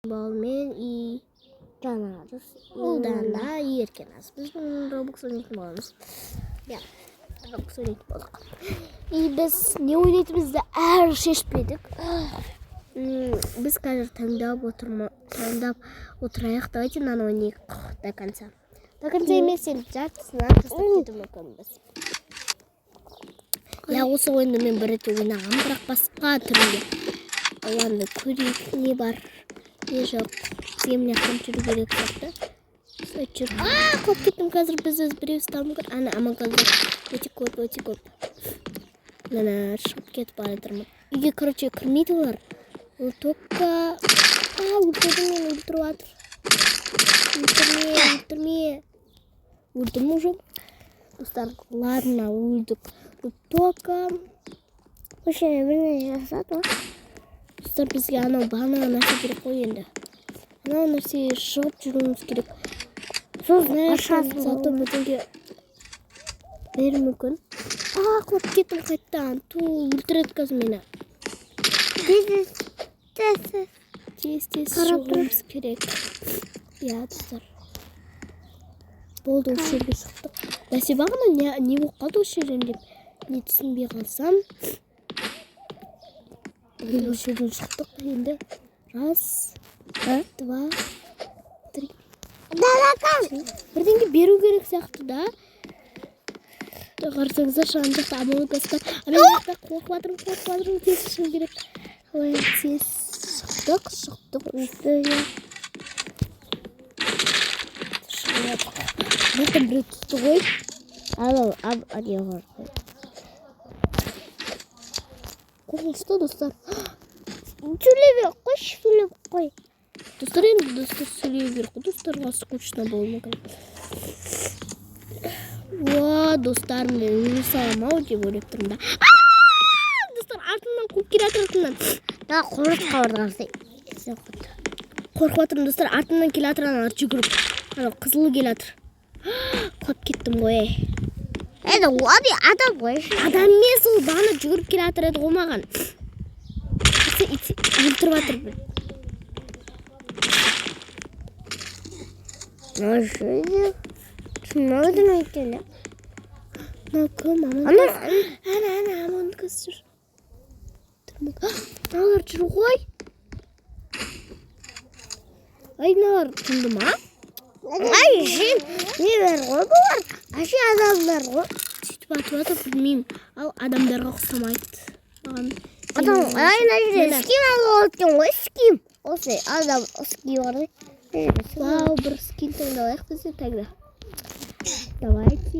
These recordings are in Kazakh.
Болмен и жанарыз. Ұлданда еркеназ. Біз Roblox ойнайтын боламыз. Ja, Roblox ойнайтын болдық. И біз не ойнайтынымызды әрі шешпедік. Біз қазір таңдап отырайық. Давайте мынаны ойнайық до конца. До конца емес, енді жартысынан тастап кетуі мүмкінбіз. Я осы ойынды мен бір рет ойнағам, бірақ басқа түрінде. Оларды көрейік, не бар, не жоқ. Бізге жүру керек сияқты. Жүр. Қоп кеттім қазір, біз біреу ұстауы мүмкін. Ана аманқаздар өте көп. Мына шығып кетіп бара жатырмын. Үйге, короче, кірмейді олар. Ол только... өлтірді мен, өлтіріп жатыр. Өлтірме. Өлдім уже. Достар, ладно, өлдік. Только... Көшене біріне жасады. Достар, бізге анау бағана нәрсе керек қой енді. Анау нәрсе шығып жүруіміз керек. Ашасын зато бүтінге бері мүмкін. Қоп кеттім қайттан. Өлтіреді қазір мені. Тез шығуымыз керек. Я, достар. Болды, осы жерге шықтық. Бәсе бағына не болып қалды осы жерден деп не түсінбей қалсам. Осы жерден шықтық енді. Раз, два, три. Бірдеңге беру керек сияқты да. Қарсаңыздар шаған жақта амалгастар. Мен жақта қорқып жатырмын, тез шығу керек. Тез шықтық. Бұлтым біреу тұсты ғой. Қорқынышты достар. Сөйлеп қой. Достар енді сөйлеу керек қой. Достарға скучно болуы мүмкін. Достар, мен өлі салам-ау деп ойлап тұрмын да. Достар, артымнан қуып келе жатыр. Қорқып жатырмын достар, артымнан келе жатыр, жүгіріп. Қызылы келе жатыр. Құлап кеттім ғой. Адам ғой. Адам емес, ол бағана жүгіріп келе жатыр еді ғой маған. Өлтіріп жатыр бір. Шынаудан өйткені. Кім, амандықыз жүр. Налар жүр ғой. Налар түнді ма? Не бер ғой бұлар? Адамдар ғой. Сөйтіп атып білмеймін. Ал адамдарға ұқсамайды. Ским алып өткен ғой, ским. Осы адам ским бар ғой. Бір скин таңдалайық бізде тогда. Давайте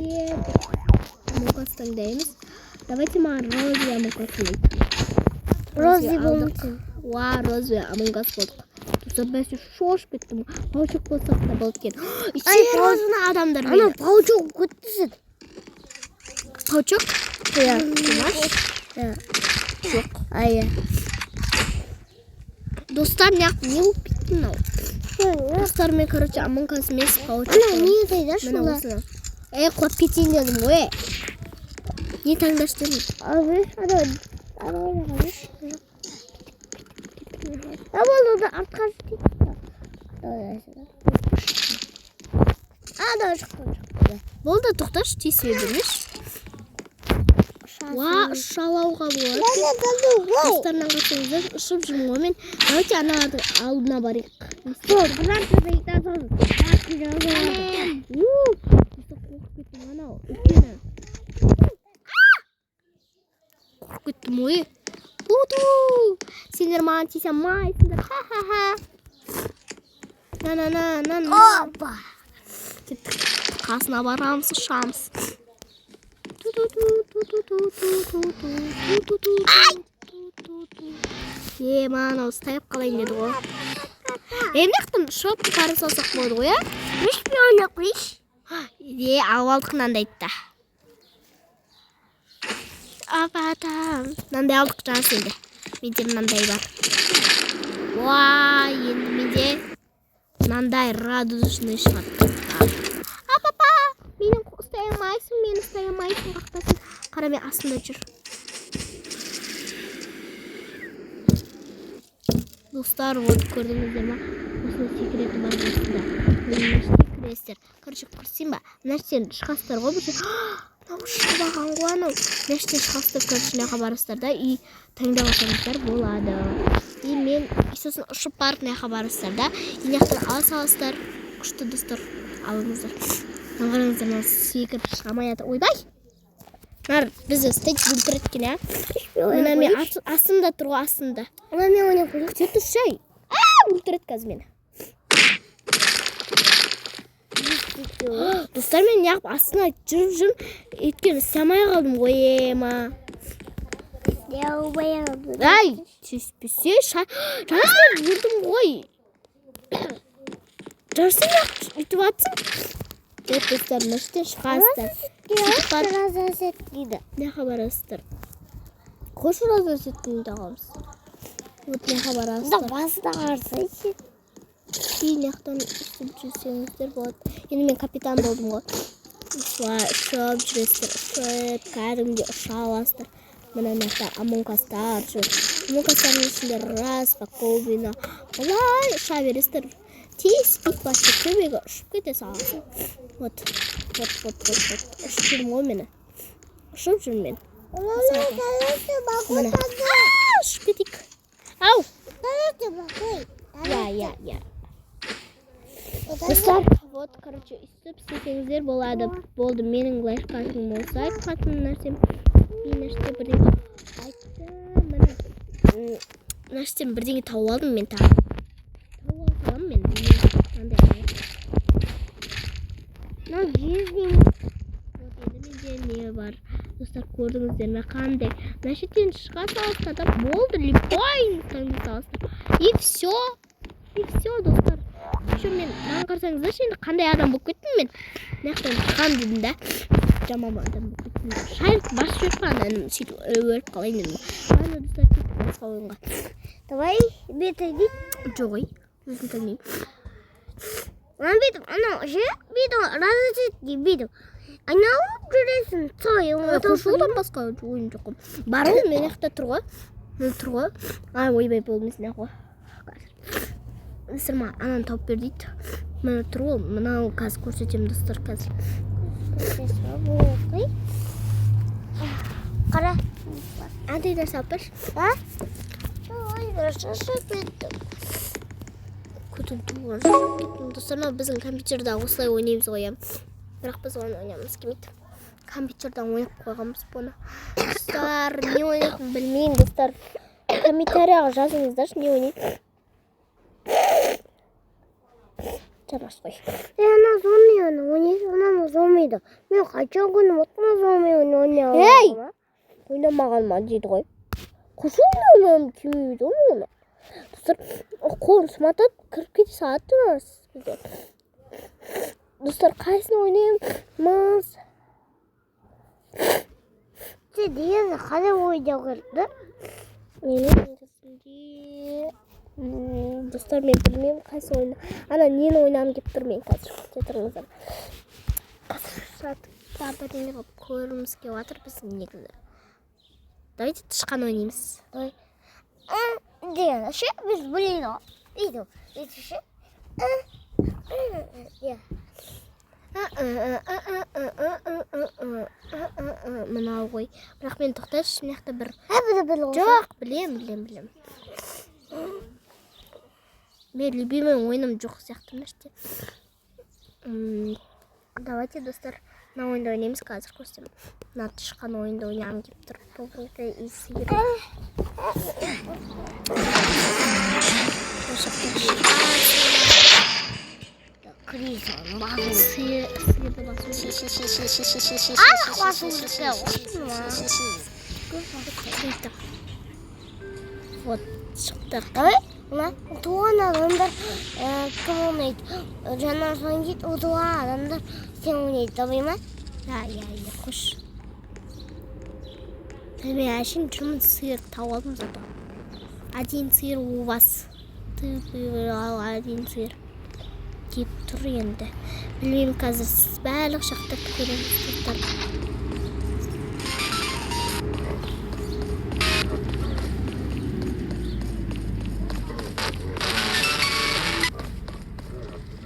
амонкас таңдаймыз. Давайте маған Рози амонкас таңдайық. Рози болмасын. Рози амонкас болдық. Достар, бәсе шошып кеттім. Паучок болсақ та болды кен. Розыны адамдар мені. Ана паучок көттісін. Паучок? Ja. Жоқ. Достар, не болып беттім ау? Достар, мен, короче, амонкас емес паучок. Не дейді шула? Құлап кетейін дедім ғой. Не таңдаш дедім? Болды, артқа болды, тоқташы, тесіме бермеш. Шалауға болады. Достарынан қасыңыздар, ұшып жүрмін ғой мен. Давайте аналардың алдына барайық. Қорқып кеттім ғой. Сендер маған тисе алмайсыңдар. Ха-ха-ха. Опа! Қасына барамыз, ұшамыз. Маған ұстайып қалайын деді ғой. Емнектім ұшып қары салсақ болды ғой, я? Шпионы қойш. Алдық мынандай айтты. Апатам. Мынандай алдық жаңасы енді. Менде мынандай бар. Енді менде мынандай радужный шығады. Апапа, мені ұстай алмайсың, қақтасын. Қара, мен астында жүр. Достар, вот көрдіңіздер ма? Осының секреті бар осында. Мына кіресіздер. Короче, көрсем ба? Мына жерден шығасыздар ғой бұл. Мынау шыбаған ғой анау. Мына жерден шығасыздар, короче, мына барасыздар да и таңдап алсаңыздар болады. И мен сосын ұшып барып мына барасыздар да. Мына жақтан ала саласыздар. Күшті достар, алыңыздар. Қараңыздар, мына секіріп шығамай жатыр. Ойбай! Нар, бізді стейк бүлтір еткен, а? Мына мен астында тұр ғой, астында. Ана мен ойнап көрейін. Күте тұршай. Бүлтір ет қазір мені. Достар, мен неғып астына жүріп еткен самай қалдым ғой, ема. Ай, түспесе, жарысына жүрдім ғой. Жарысын неғып үйтіп атсың? Нет, достар, мәштен шығасыздар. Разасет дейді. Не хабарасыздар? Қош разасеттің дағамыз. Вот не хабарасыздар. Басында қарсы. Кейінектен үстіп жүрсеңіздер болады. Енді мен капитан болдым ғой. Ұшып жүресіздер. Ұшып, кәдімде ұша аласыздар. Мына мектар амонкастар жүр. Амонкастардың ішінде распаковина. Олай ұша бересіздер. Тез ит басты көбегі ұшып кете саласың. Вот. Ұшып жүрмін ғой мені. Ұшып жүрмін мен. Ұшып кетейік. Ау! Я. Достар, вот, короче, үстіп істесеңіздер болады. Болды, менің лайфхакым болса айтқатын нәрсем. Мен әште бірдеңе айтты. Мына әштен бірдеңе тауып алдым мен тағы. Тауып аламын мен. Мынау жерден. Вот, енді менде не бар. Достар, көрдіңіздер ме қандай. Мына жерден шыға саласыздар да болды, липой таңдай саласыздар. И все, достар. Еще мен маған қарсаңыздаршы, енді қандай адам болып кеттім мен. Мынаяқтан шығам дедім да. Жаман адам болып кеттім. Шайып басып жүріп қалғанда сөйтіп өліп қалайын дедім. Ладно, достар, кеттік басқа ойынға. Давай, беті дейді. Жоқ ой, өзім таңдаймын. Анау ше, беті разасет дейді, беті. Айналып жүресің, солай Қошудан басқа ойын жоқ қой. Бар ғой, мен яқта тұр ғой. Тұр ғой. Ай, ойбай болмасын ғой. Достар, маған ананы тауып бер дейді. Мына тұр ғой, мынау қазір көрсетемін достар қазір. Қара. Әдейді салып берші. Көтін туған жүріп кеттім. Достар, біздің компьютерда осылай ойнаймыз ғой. Бірақ біз оны ойнамыз келмейді. Компьютердан ойнап қойғанбыз бұны. Достар, не ойнайтын білмеймін, достар. Комментарияға жазыңыздаршы, не ойнайтын. Жарас қой. Ана зомейді. Мен қачан күні отына зомейді ойнау. Ей! Ойнамаған ма дейді ғой. Қошуын ойнауым келмейді оны. Достар, қолын сұматады, кіріп кете салады бізде. Достар, қайсыны ойнаймыз? Сен дегенде қалай ойнау керек та? Достар, мен білмеймін қайсы ойна. Ана нені ойнамын деп тұр мен қазір. Жетіріңіздер. Сатыпта бірдеңе қылып көріміз келіп жатыр біздің негізі. Давайте тышқан ойнаймыз. Деген ше, біз білейді ғой. Дейді, дейді ше. Мынау ғой. Бірақ мен тоқташы, мына бір... Жоқ, білем. Мен любимый ойыным жоқ сияқты нәрсе. Давайте, достар, мына ойынды ойнаймыз қазір көрсетемін. Мына тышқан ойынды ойнағым келіп тұр. Тобылғы иісі кризон басу. Сиырды басу. Анық басу жүрсе. Вот, шықтық. Давай, мына туған адамдар кім ойнайды? Жаңа ойнайды, туған адамдар сен ойнайды, давай ма? Я, қош. Мен әшейін жүрмін сиыр тауып алдым зато. Один сиыр у вас. Ты выбрал один сиыр. Деп тұр енді. Білмеймін қазір сіз барлық шақтап көреміз.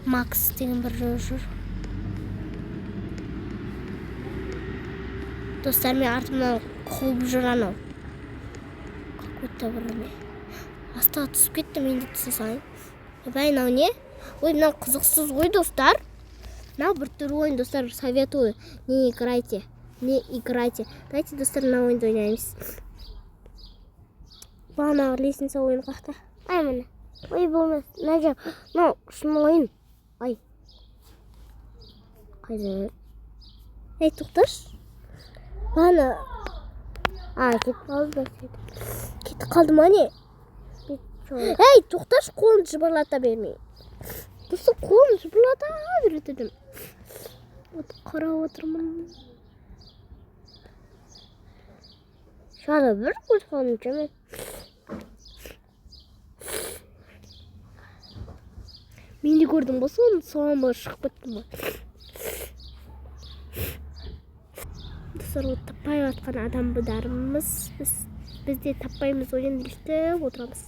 Макс деген бір жүр. Достар, мен артымнан қуып жүр анау. Какой-то бір не. Астыға түсіп кетті, мен де түсе салайын. Бай, мынау не? Ой, мынау қызықсыз ой, достар. Мынау бір түр ойын, достар, советую. Не играйте. Давайте, достар, мына ойынды ойнаймыз. Бағана лестница ойын қақта. Ай, міне. Ой, болмас. Нәжем. Мынау шын ойын. Ай. Қайда? Ей, тоқташ. Бағана. Кетіп қалды. Кетіп қалды ма не? Ей, тоқташ, қолын жыбырлата бермей. Достар, қолын жыбырлата беретедім. Қарап отырмын. Шары бір қосқаным жеме. Мен де көрдім болса, оны соған ба шығып кеттім ба. Достар, таппай жатқан адам бұдарымыз. Біз де таппаймыз, ойын ілтіп отырамыз.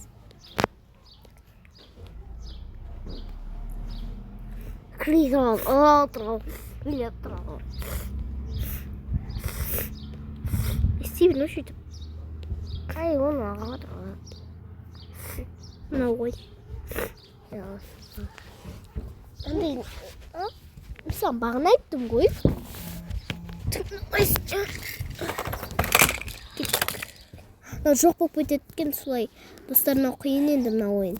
Кризал, отырал. Стивен, өшейтіп. Ай, оны аға отырал. Мына ой. Андай, саған бағына айттым ғой. Жоқ болып өтеткен солай. Достар, мынау қиын енді мына ойын.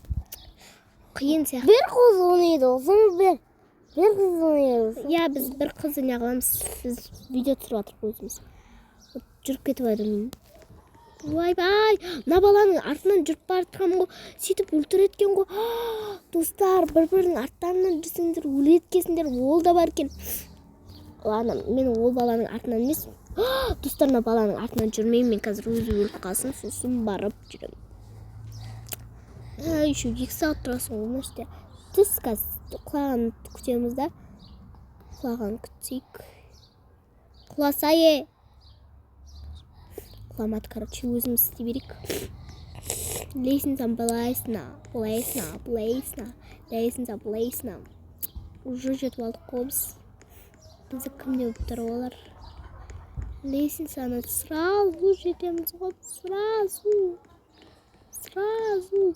Қиын сияқты. Bir kız oynuyordu, olsun bir. Bir kız oynuyordu. Я, біз бір қызды не қыламыз. Біз видео түсіріп жатырмық өзіміз. Жүріп кетіп жатырмын. Ой-бай, мына баланың артынан жүріп бара жатқанмын ғой. Сөйтіп өлтір еткен ғой. Достар, бір-бірінің арттарынан жүрсеңдер, өле еткесіңдер, ол да бар екен. Ладно, мен ол баланың артынан емес. Достар, мына баланың артынан жүрмеймін. Мен қазір өзі өліп қалсын, сосын барып жүремін. Еще 2 сағат тұрасың ғой, мына түс қазір құлаған күтеміз да. Құлаған күтсейік. Құласай. Құламады, короче, өзіміз істей берейік. Лестницам былайсына. Уже жетіп алдық қой біз. Бізді кім деп тұр олар? Лестницаны сразу жетеміз ғой, сразу. Сразу.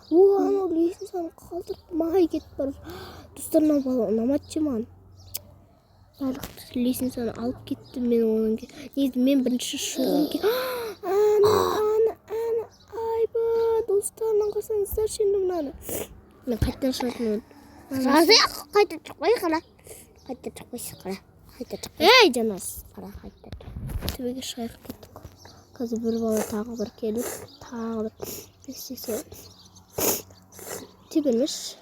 Анау лестницаны қалдырып май кетіп бар. Достар, ұнамады маған. Барлық лестницаны алып кетті мен оның. Мен бірінші шығым ке. Айба, достар, қарсаңыздар шенді мұнаны. Мен қайттан шығатын Қайта шықпай қара. Ей, жанас. Төбеге шығайық кеттік. Қазір бір бала тағы бір келіп, тағы бір істесе. Тебірміш.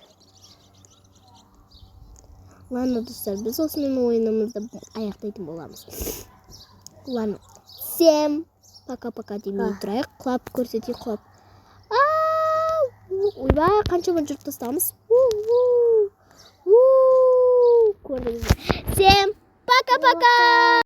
Ладно, достар, біз осымен ойынымызды аяқтайтын боламыз. Ладно, всем пока-пока демей тұрайық. Құлап көрсетейік, құлап. Ойбай, қаншама жүріп тастамыз. Көрдіңіз. Всем пока-пока!